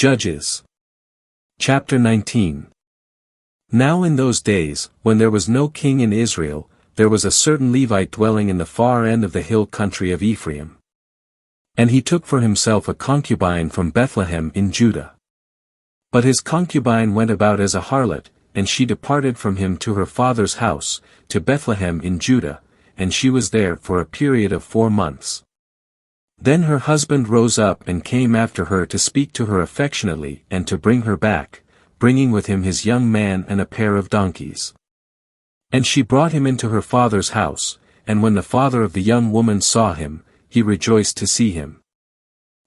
Judges. Chapter 19. Now in those days, when there was no king in Israel, there was a certain Levite dwelling in the far end of the hill country of Ephraim. And he took for himself a concubine from Bethlehem in Judah. But his concubine went about as a harlot, and she departed from him to her father's house, to Bethlehem in Judah, and she was there for a period of 4 months. Then her husband rose up and came after her to speak to her affectionately and to bring her back, bringing with him his young man and a pair of donkeys. And she brought him into her father's house, and when the father of the young woman saw him, he rejoiced to see him.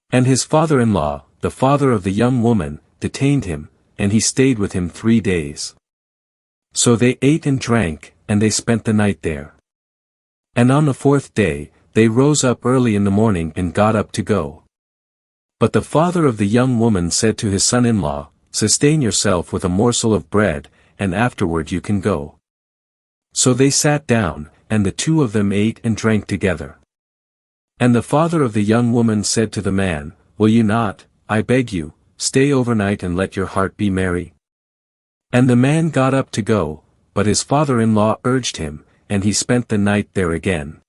And his father-in-law, the father of the young woman, detained him, and he stayed with him 3 days. So they ate and drank, and they spent the night there. And on the 4th day, they rose up early in the morning and got up to go. But the father of the young woman said to his son-in-law, "Sustain yourself with a morsel of bread, and afterward you can go." So they sat down, and the two of them ate and drank together. And the father of the young woman said to the man, "Will you not, I beg you, stay overnight and let your heart be merry?" And the man got up to go, but his father-in-law urged him, and he spent the night there again.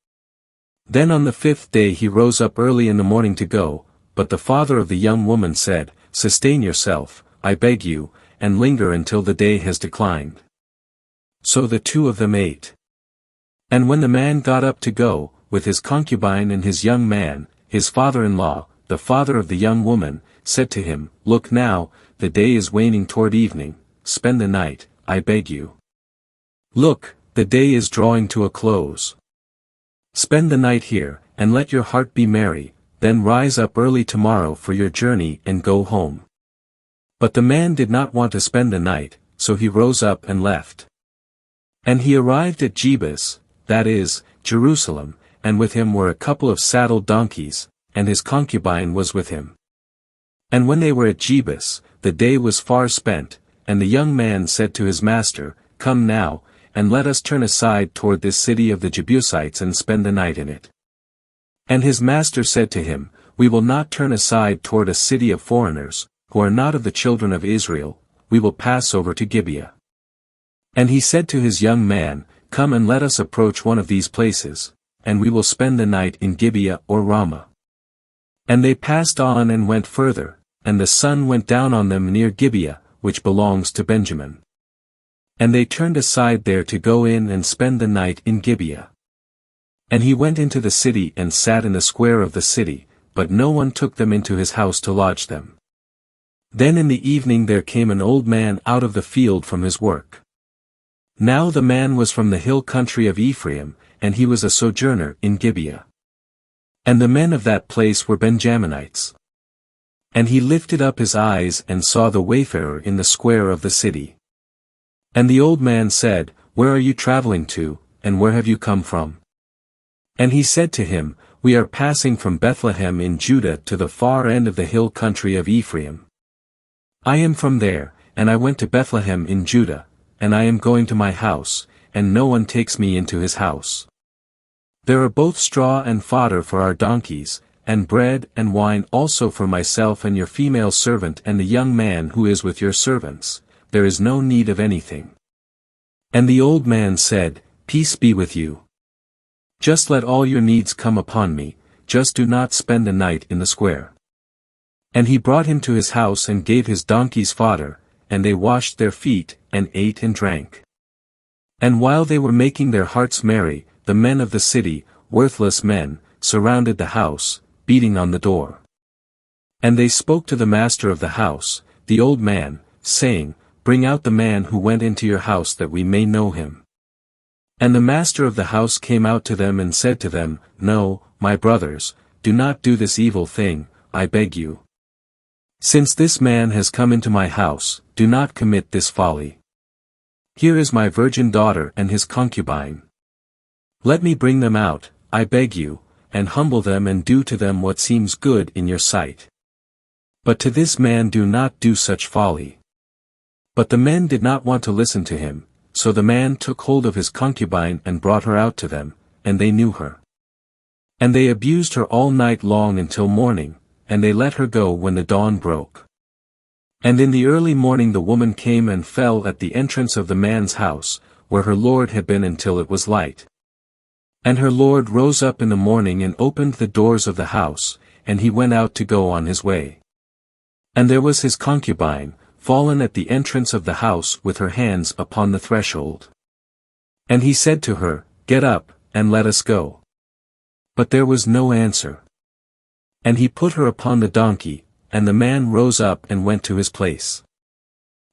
Then on the 5th day he rose up early in the morning to go, but the father of the young woman said, "Sustain yourself, I beg you, and linger until the day has declined." So the two of them ate. And when the man got up to go, with his concubine and his young man, his father-in-law, the father of the young woman, said to him, "Look now, the day is waning toward evening, spend the night, I beg you. Look, the day is drawing to a close. Spend the night here, and let your heart be merry, then rise up early tomorrow for your journey and go home." But the man did not want to spend the night, so he rose up and left. And he arrived at Jebus, that is, Jerusalem, and with him were a couple of saddled donkeys, and his concubine was with him. And when they were at Jebus, the day was far spent, and the young man said to his master, "Come now, and let us turn aside toward this city of the Jebusites and spend the night in it." And his master said to him, "We will not turn aside toward a city of foreigners, who are not of the children of Israel, we will pass over to Gibeah." And he said to his young man, "Come and let us approach one of these places, and we will spend the night in Gibeah or Ramah." And they passed on and went further, and the sun went down on them near Gibeah, which belongs to Benjamin. And they turned aside there to go in and spend the night in Gibeah. And he went into the city and sat in the square of the city, but no one took them into his house to lodge them. Then in the evening there came an old man out of the field from his work. Now the man was from the hill country of Ephraim, and he was a sojourner in Gibeah. And the men of that place were Benjaminites. And he lifted up his eyes and saw the wayfarer in the square of the city. And the old man said, "Where are you traveling to, and where have you come from?" And he said to him, "We are passing from Bethlehem in Judah to the far end of the hill country of Ephraim. I am from there, and I went to Bethlehem in Judah, and I am going to my house, and no one takes me into his house. There are both straw and fodder for our donkeys, and bread and wine also for myself and your female servant and the young man who is with your servants. There is no need of anything." And the old man said, "Peace be with you. Just let all your needs come upon me, just do not spend the night in the square." And he brought him to his house and gave his donkeys fodder, and they washed their feet, and ate and drank. And while they were making their hearts merry, the men of the city, worthless men, surrounded the house, beating on the door. And they spoke to the master of the house, the old man, saying, "Bring out the man who went into your house that we may know him." And the master of the house came out to them and said to them, "No, my brothers, do not do this evil thing, I beg you. Since this man has come into my house, do not commit this folly. Here is my virgin daughter and his concubine. Let me bring them out, I beg you, and humble them and do to them what seems good in your sight. But to this man do not do such folly." But the men did not want to listen to him, so the man took hold of his concubine and brought her out to them, and they knew her. And they abused her all night long until morning, and they let her go when the dawn broke. And in the early morning the woman came and fell at the entrance of the man's house, where her lord had been until it was light. And her lord rose up in the morning and opened the doors of the house, and he went out to go on his way. And there was his concubine, fallen at the entrance of the house with her hands upon the threshold. And he said to her, Get up, and let us go. But there was no answer. And he put her upon the donkey, and the man rose up and went to his place.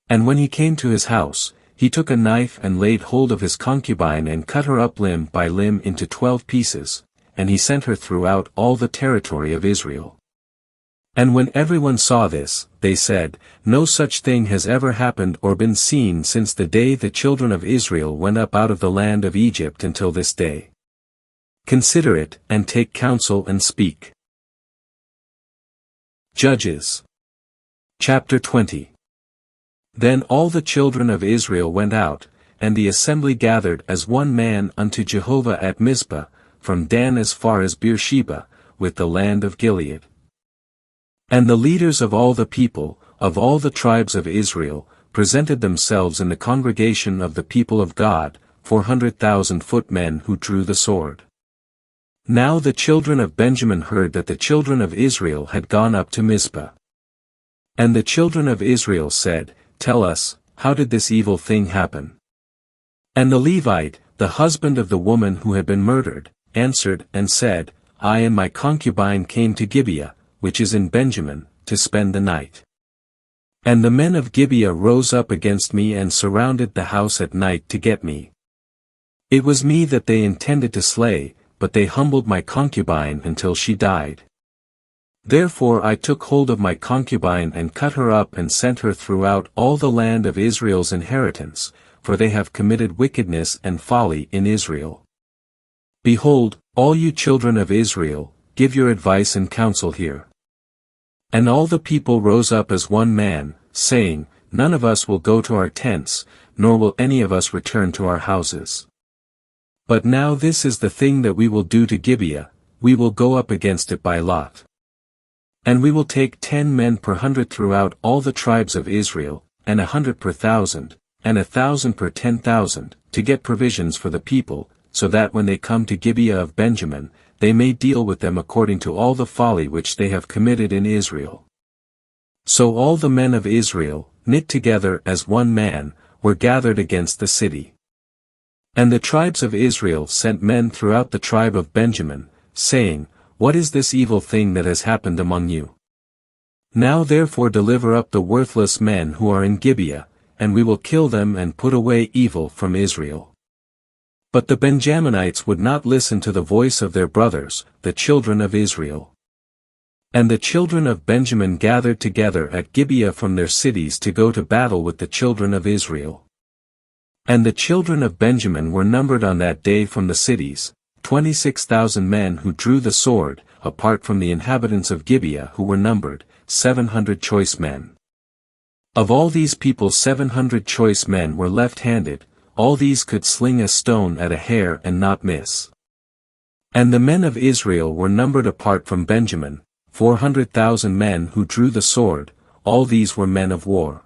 And when he came to his house, he took a knife and laid hold of his concubine and cut her up limb by limb into 12 pieces, and he sent her throughout all the territory of Israel. And when everyone saw this, they said, No such thing has ever happened or been seen since the day the children of Israel went up out of the land of Egypt until this day. Consider it, and take counsel and speak. Judges. Chapter 20. Then all the children of Israel went out, and the assembly gathered as one man unto Jehovah at Mizpah, from Dan as far as Beersheba, with the land of Gilead. And the leaders of all the people, of all the tribes of Israel, presented themselves in the congregation of the people of God, 400,000 footmen who drew the sword. Now the children of Benjamin heard that the children of Israel had gone up to Mizpah. And the children of Israel said, Tell us, how did this evil thing happen? And the Levite, the husband of the woman who had been murdered, answered and said, I and my concubine came to Gibeah, which is in Benjamin, to spend the night. And the men of Gibeah rose up against me and surrounded the house at night to get me. It was me that they intended to slay, but they humbled my concubine until she died. Therefore I took hold of my concubine and cut her up and sent her throughout all the land of Israel's inheritance, for they have committed wickedness and folly in Israel. Behold, all you children of Israel, give your advice and counsel here. And all the people rose up as one man, saying, None of us will go to our tents, nor will any of us return to our houses. But now this is the thing that we will do to Gibeah, we will go up against it by lot. And we will take 10 men per 100 throughout all the tribes of Israel, and 100 per 1,000, and 1,000 per 10,000, to get provisions for the people, so that when they come to Gibeah of Benjamin, they may deal with them according to all the folly which they have committed in Israel. So all the men of Israel, knit together as one man, were gathered against the city. And the tribes of Israel sent men throughout the tribe of Benjamin, saying, What is this evil thing that has happened among you? Now therefore deliver up the worthless men who are in Gibeah, and we will kill them and put away evil from Israel. But the Benjaminites would not listen to the voice of their brothers, the children of Israel. And the children of Benjamin gathered together at Gibeah from their cities to go to battle with the children of Israel. And the children of Benjamin were numbered on that day from the cities, 26,000 men who drew the sword, apart from the inhabitants of Gibeah who were numbered, 700 choice men. Of all these people 700 choice men were left-handed, all these could sling a stone at a hair and not miss. And the men of Israel were numbered apart from Benjamin, 400,000 men who drew the sword, all these were men of war.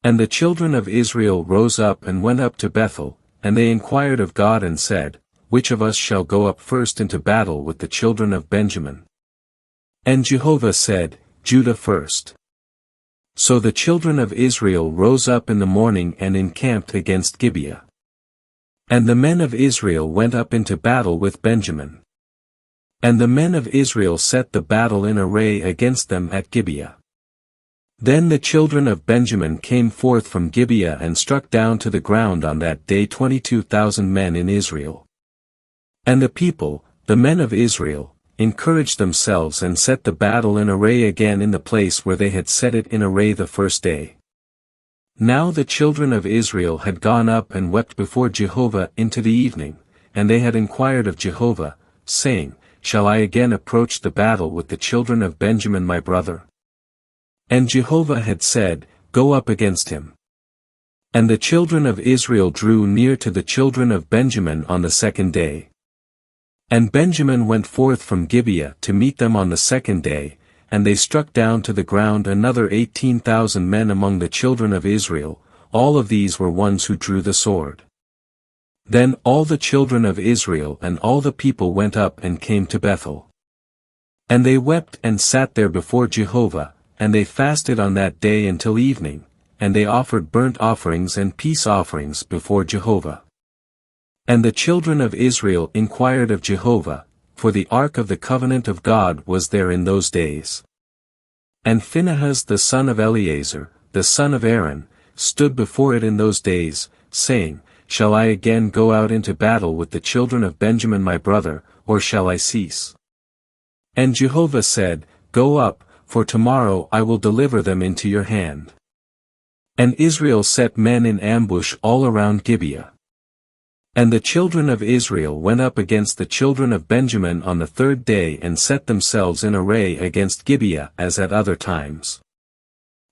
And the children of Israel rose up and went up to Bethel, and they inquired of God and said, Which of us shall go up first into battle with the children of Benjamin? And Jehovah said, Judah first. So the children of Israel rose up in the morning and encamped against Gibeah. And the men of Israel went up into battle with Benjamin. And the men of Israel set the battle in array against them at Gibeah. Then the children of Benjamin came forth from Gibeah and struck down to the ground on that day 22,000 men in Israel. And the people, the men of Israel, encouraged themselves and set the battle in array again in the place where they had set it in array the first day. Now the children of Israel had gone up and wept before Jehovah into the evening, and they had inquired of Jehovah, saying, Shall I again approach the battle with the children of Benjamin my brother? And Jehovah had said, Go up against him. And the children of Israel drew near to the children of Benjamin on the second day. And Benjamin went forth from Gibeah to meet them on the second day, and they struck down to the ground another 18,000 men among the children of Israel. All of these were ones who drew the sword. Then all the children of Israel and all the people went up and came to Bethel. And they wept and sat there before Jehovah, and they fasted on that day until evening, and they offered burnt offerings and peace offerings before Jehovah. And the children of Israel inquired of Jehovah, for the ark of the covenant of God was there in those days. And Phinehas the son of Eleazar, the son of Aaron, stood before it in those days, saying, Shall I again go out into battle with the children of Benjamin my brother, or shall I cease? And Jehovah said, Go up, for tomorrow I will deliver them into your hand. And Israel set men in ambush all around Gibeah. And the children of Israel went up against the children of Benjamin on the third day and set themselves in array against Gibeah as at other times.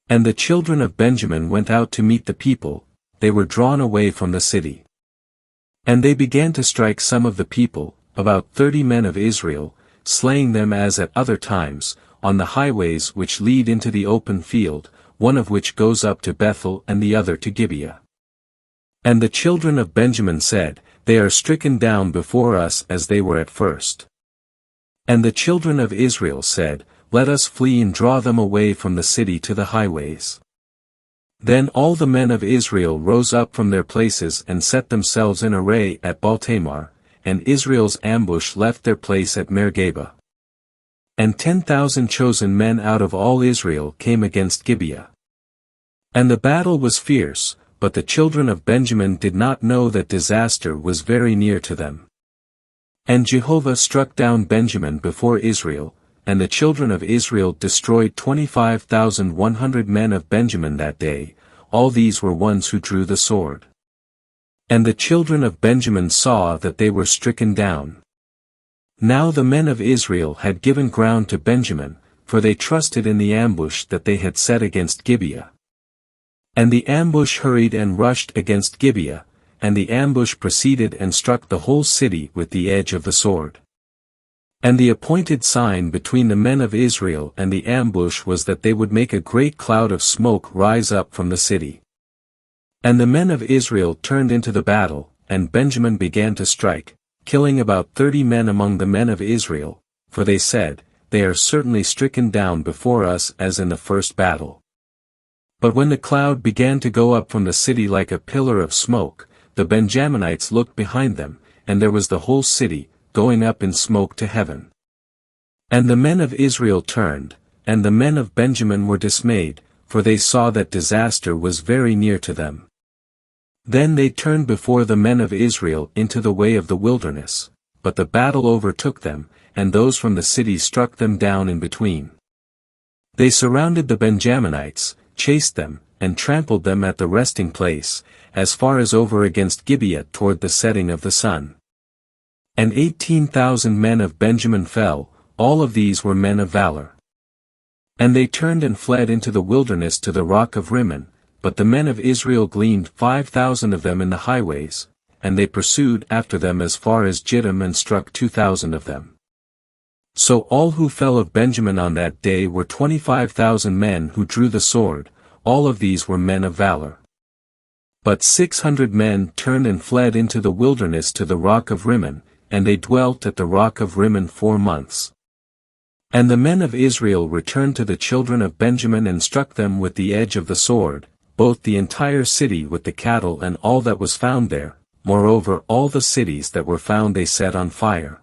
And the children of Benjamin went out to meet the people, they were drawn away from the city. And they began to strike some of the people, about 30 men of Israel, slaying them as at other times, on the highways which lead into the open field, one of which goes up to Bethel and the other to Gibeah. And the children of Benjamin said, They are stricken down before us as they were at first. And the children of Israel said, Let us flee and draw them away from the city to the highways. Then all the men of Israel rose up from their places and set themselves in array at Baal-Tamar, and Israel's ambush left their place at Mergeba. And 10,000 chosen men out of all Israel came against Gibeah. And the battle was fierce, but the children of Benjamin did not know that disaster was very near to them. And Jehovah struck down Benjamin before Israel, and the children of Israel destroyed 25,100 men of Benjamin that day. All these were ones who drew the sword. And the children of Benjamin saw that they were stricken down. Now the men of Israel had given ground to Benjamin, for they trusted in the ambush that they had set against Gibeah. And the ambush hurried and rushed against Gibeah, and the ambush proceeded and struck the whole city with the edge of the sword. And the appointed sign between the men of Israel and the ambush was that they would make a great cloud of smoke rise up from the city. And the men of Israel turned into the battle, and Benjamin began to strike, killing about 30 men among the men of Israel, for they said, They are certainly stricken down before us as in the first battle. But when the cloud began to go up from the city like a pillar of smoke, the Benjaminites looked behind them, and there was the whole city, going up in smoke to heaven. And the men of Israel turned, and the men of Benjamin were dismayed, for they saw that disaster was very near to them. Then they turned before the men of Israel into the way of the wilderness, but the battle overtook them, and those from the city struck them down in between. They surrounded the Benjaminites, chased them, and trampled them at the resting place, as far as over against Gibeah toward the setting of the sun. And 18,000 men of Benjamin fell, all of these were men of valor. And they turned and fled into the wilderness to the rock of Rimmon, but the men of Israel gleaned 5,000 of them in the highways, and they pursued after them as far as Jittim and struck 2,000 of them. So all who fell of Benjamin on that day were 25,000 men who drew the sword, all of these were men of valor. But 600 men turned and fled into the wilderness to the rock of Rimmon, and they dwelt at the rock of Rimmon 4 months. And the men of Israel returned to the children of Benjamin and struck them with the edge of the sword, both the entire city with the cattle and all that was found there, moreover all the cities that were found they set on fire.